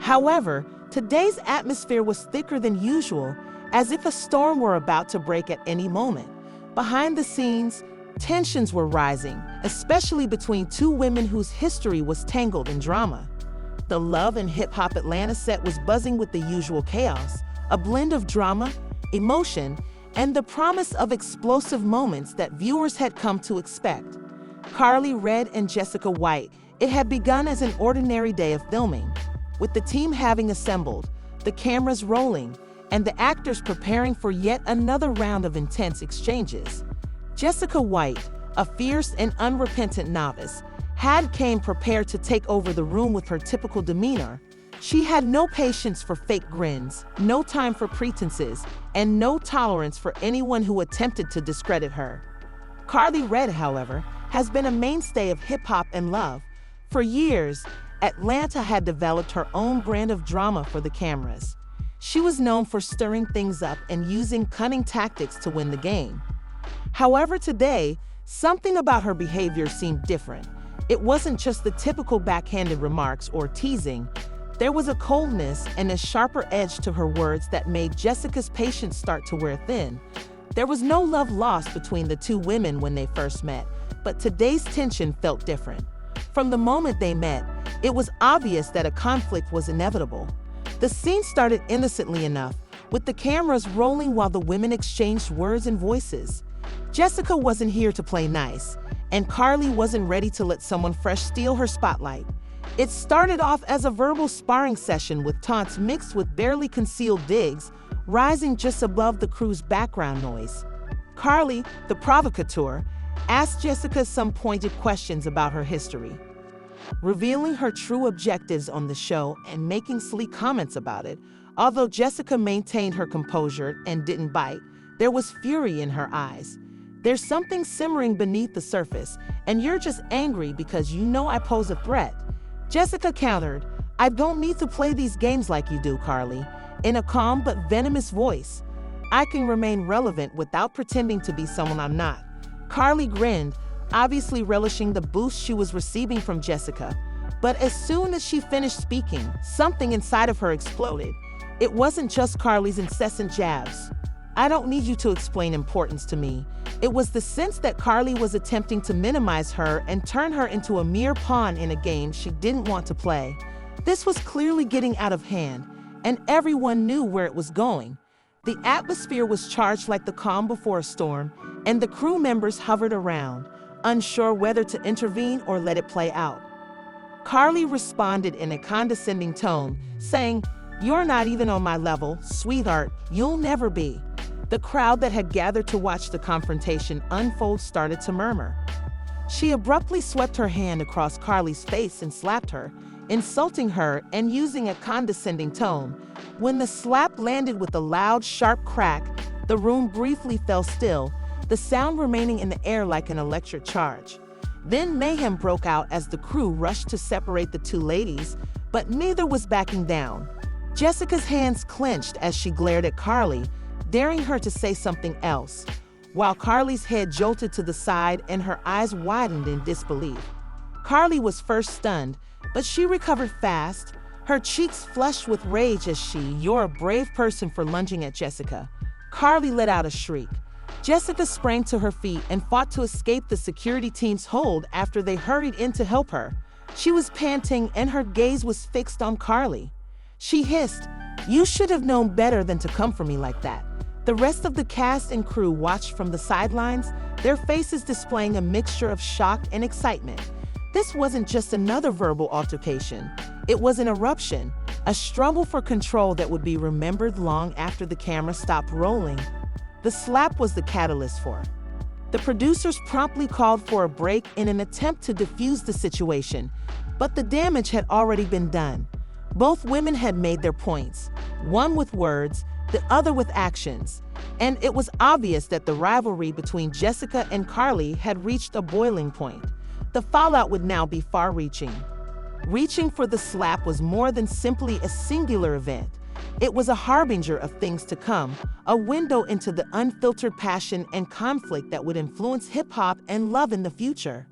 However, today's atmosphere was thicker than usual, as if a storm were about to break at any moment. Behind the scenes, tensions were rising, especially between two women whose history was tangled in drama. The Love and Hip Hop Atlanta set was buzzing with the usual chaos, a blend of drama, emotion, and the promise of explosive moments that viewers had come to expect. Karlie Redd and Jessica White. It had begun as an ordinary day of filming, with the team having assembled, the cameras rolling, and the actors preparing for yet another round of intense exchanges. Jessica White, a fierce and unrepentant novice, came prepared to take over the room with her typical demeanor. She had no patience for fake grins, no time for pretenses, and no tolerance for anyone who attempted to discredit her. Karlie Redd, however, has been a mainstay of hip-hop and love. For years, Atlanta had developed her own brand of drama for the cameras. She was known for stirring things up and using cunning tactics to win the game. However, today, something about her behavior seemed different. It wasn't just the typical backhanded remarks or teasing. There was a coldness and a sharper edge to her words that made Jessica's patience start to wear thin. There was no love lost between the two women when they first met, but today's tension felt different. From the moment they met, it was obvious that a conflict was inevitable. The scene started innocently enough, with the cameras rolling while the women exchanged words and voices. Jessica wasn't here to play nice, and Karlie wasn't ready to let someone fresh steal her spotlight. It started off as a verbal sparring session with taunts mixed with barely concealed digs, rising just above the crew's background noise. Karlie, the provocateur, asked Jessica some pointed questions about her history, revealing her true objectives on the show and making sleek comments about it. Although Jessica maintained her composure and didn't bite, there was fury in her eyes. "There's something simmering beneath the surface, and you're just angry because you know I pose a threat." Jessica countered, "I don't need to play these games like you do, Karlie," in a calm but venomous voice. "I can remain relevant without pretending to be someone I'm not." Karlie grinned, obviously relishing the boost she was receiving from Jessica. But as soon as she finished speaking, something inside of her exploded. It wasn't just Karlie's incessant jabs. "I don't need you to explain importance to me." It was the sense that Karlie was attempting to minimize her and turn her into a mere pawn in a game she didn't want to play. This was clearly getting out of hand, and everyone knew where it was going. The atmosphere was charged like the calm before a storm, and the crew members hovered around, unsure whether to intervene or let it play out. Karlie responded in a condescending tone, saying, "You're not even on my level, sweetheart. You'll never be." The crowd that had gathered to watch the confrontation unfold started to murmur. She abruptly swept her hand across Karlie's face and slapped her, insulting her and using a condescending tone. When the slap landed with a loud, sharp crack, the room briefly fell still, the sound remaining in the air like an electric charge. Then mayhem broke out as the crew rushed to separate the two ladies, but neither was backing down. Jessica's hands clenched as she glared at Karlie, daring her to say something else, while Karlie's head jolted to the side and her eyes widened in disbelief. Karlie was first stunned, but she recovered fast, her cheeks flushed with rage as "You're a brave person for lunging at Jessica." Karlie let out a shriek. Jessica sprang to her feet and fought to escape the security team's hold after they hurried in to help her. She was panting and her gaze was fixed on Karlie. She hissed, "You should have known better than to come for me like that." The rest of the cast and crew watched from the sidelines, their faces displaying a mixture of shock and excitement. This wasn't just another verbal altercation. It was an eruption, a struggle for control that would be remembered long after the camera stopped rolling. The slap was the catalyst for it. The producers promptly called for a break in an attempt to defuse the situation, but the damage had already been done. Both women had made their points, one with words, the other with actions, and it was obvious that the rivalry between Jessica and Karlie had reached a boiling point. The fallout would now be far-reaching. Reaching for the slap was more than simply a singular event. It was a harbinger of things to come, a window into the unfiltered passion and conflict that would influence hip-hop and love in the future.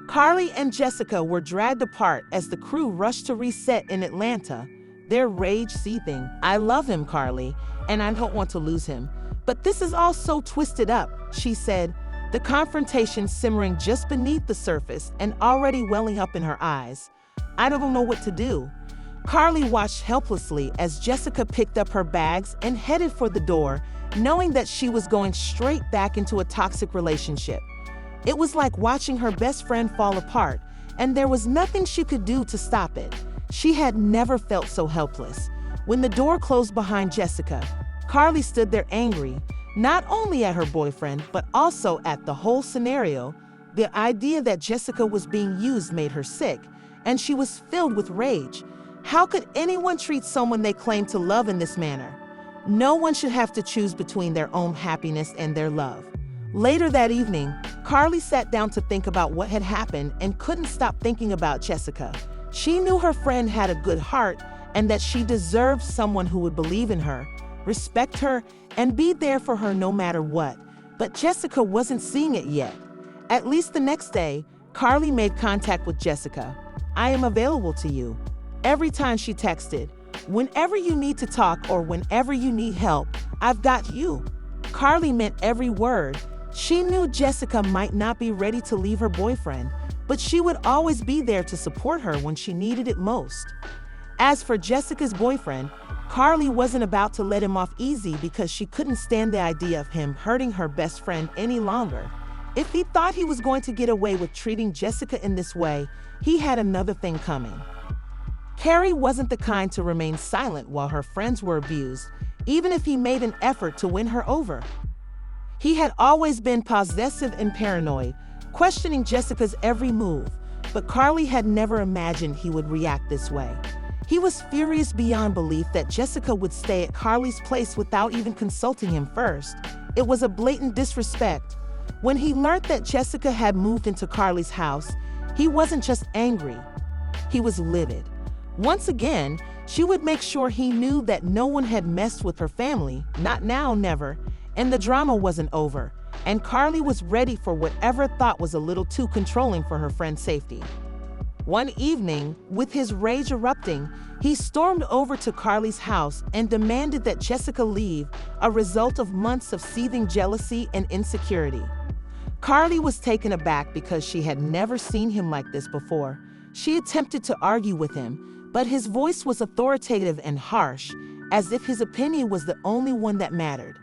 Karlie and Jessica were dragged apart as the crew rushed to reset in Atlanta, their rage seething. "I love him, Karlie, and I don't want to lose him. But this is all so twisted up," she said, the confrontation simmering just beneath the surface and already welling up in her eyes. "I don't know what to do." Karlie watched helplessly as Jessica picked up her bags and headed for the door, knowing that she was going straight back into a toxic relationship. It was like watching her best friend fall apart, and there was nothing she could do to stop it. She had never felt so helpless. When the door closed behind Jessica, Karlie stood there angry, not only at her boyfriend, but also at the whole scenario. The idea that Jessica was being used made her sick, and she was filled with rage. How could anyone treat someone they claim to love in this manner? No one should have to choose between their own happiness and their love. Later that evening, Karlie sat down to think about what had happened and couldn't stop thinking about Jessica. She knew her friend had a good heart and that she deserved someone who would believe in her, respect her, and be there for her no matter what. But Jessica wasn't seeing it yet. At least the next day, Karlie made contact with Jessica. "I am available to you." Every time she texted, "Whenever you need to talk or whenever you need help, I've got you." Karlie meant every word. She knew Jessica might not be ready to leave her boyfriend, but she would always be there to support her when she needed it most. As for Jessica's boyfriend, Karlie wasn't about to let him off easy because she couldn't stand the idea of him hurting her best friend any longer. If he thought he was going to get away with treating Jessica in this way, he had another thing coming. Karlie wasn't the kind to remain silent while her friends were abused, even if he made an effort to win her over. He had always been possessive and paranoid, questioning Jessica's every move, but Karlie had never imagined he would react this way. He was furious beyond belief that Jessica would stay at Karlie's place without even consulting him first. It was a blatant disrespect. When he learned that Jessica had moved into Karlie's house, he wasn't just angry, he was livid. Once again, she would make sure he knew that no one had messed with her family, not now, never, and the drama wasn't over, and Karlie was ready for whatever thought was a little too controlling for her friend's safety. One evening, with his rage erupting, he stormed over to Karlie's house and demanded that Jessica leave, a result of months of seething jealousy and insecurity. Karlie was taken aback because she had never seen him like this before. She attempted to argue with him, but his voice was authoritative and harsh, as if his opinion was the only one that mattered.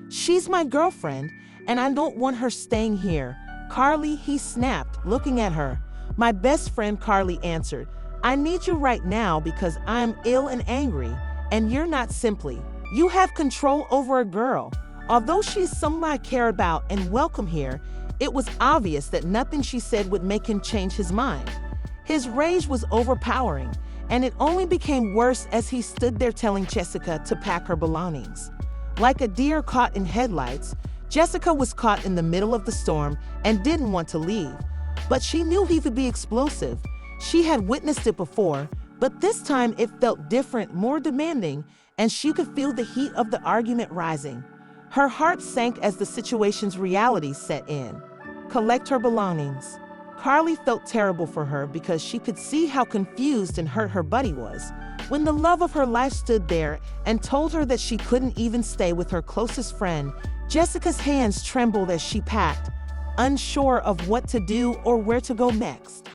"She's my girlfriend, and I don't want her staying here." "Karlie," he snapped, looking at her. "My best friend," Karlie answered. "I need you right now because I'm ill and angry, and you're not simply. You have control over a girl. Although she's someone I care about and welcome here, it was obvious that nothing she said would make him change his mind." His rage was overpowering, and it only became worse as he stood there telling Jessica to pack her belongings. Like a deer caught in headlights, Jessica was caught in the middle of the storm and didn't want to leave. But she knew he could be explosive. She had witnessed it before, but this time it felt different, more demanding, and she could feel the heat of the argument rising. Her heart sank as the situation's reality set in. Collect her belongings. Karlie felt terrible for her because she could see how confused and hurt her buddy was. When the love of her life stood there and told her that she couldn't even stay with her closest friend, Jessica's hands trembled as she packed, unsure of what to do or where to go next.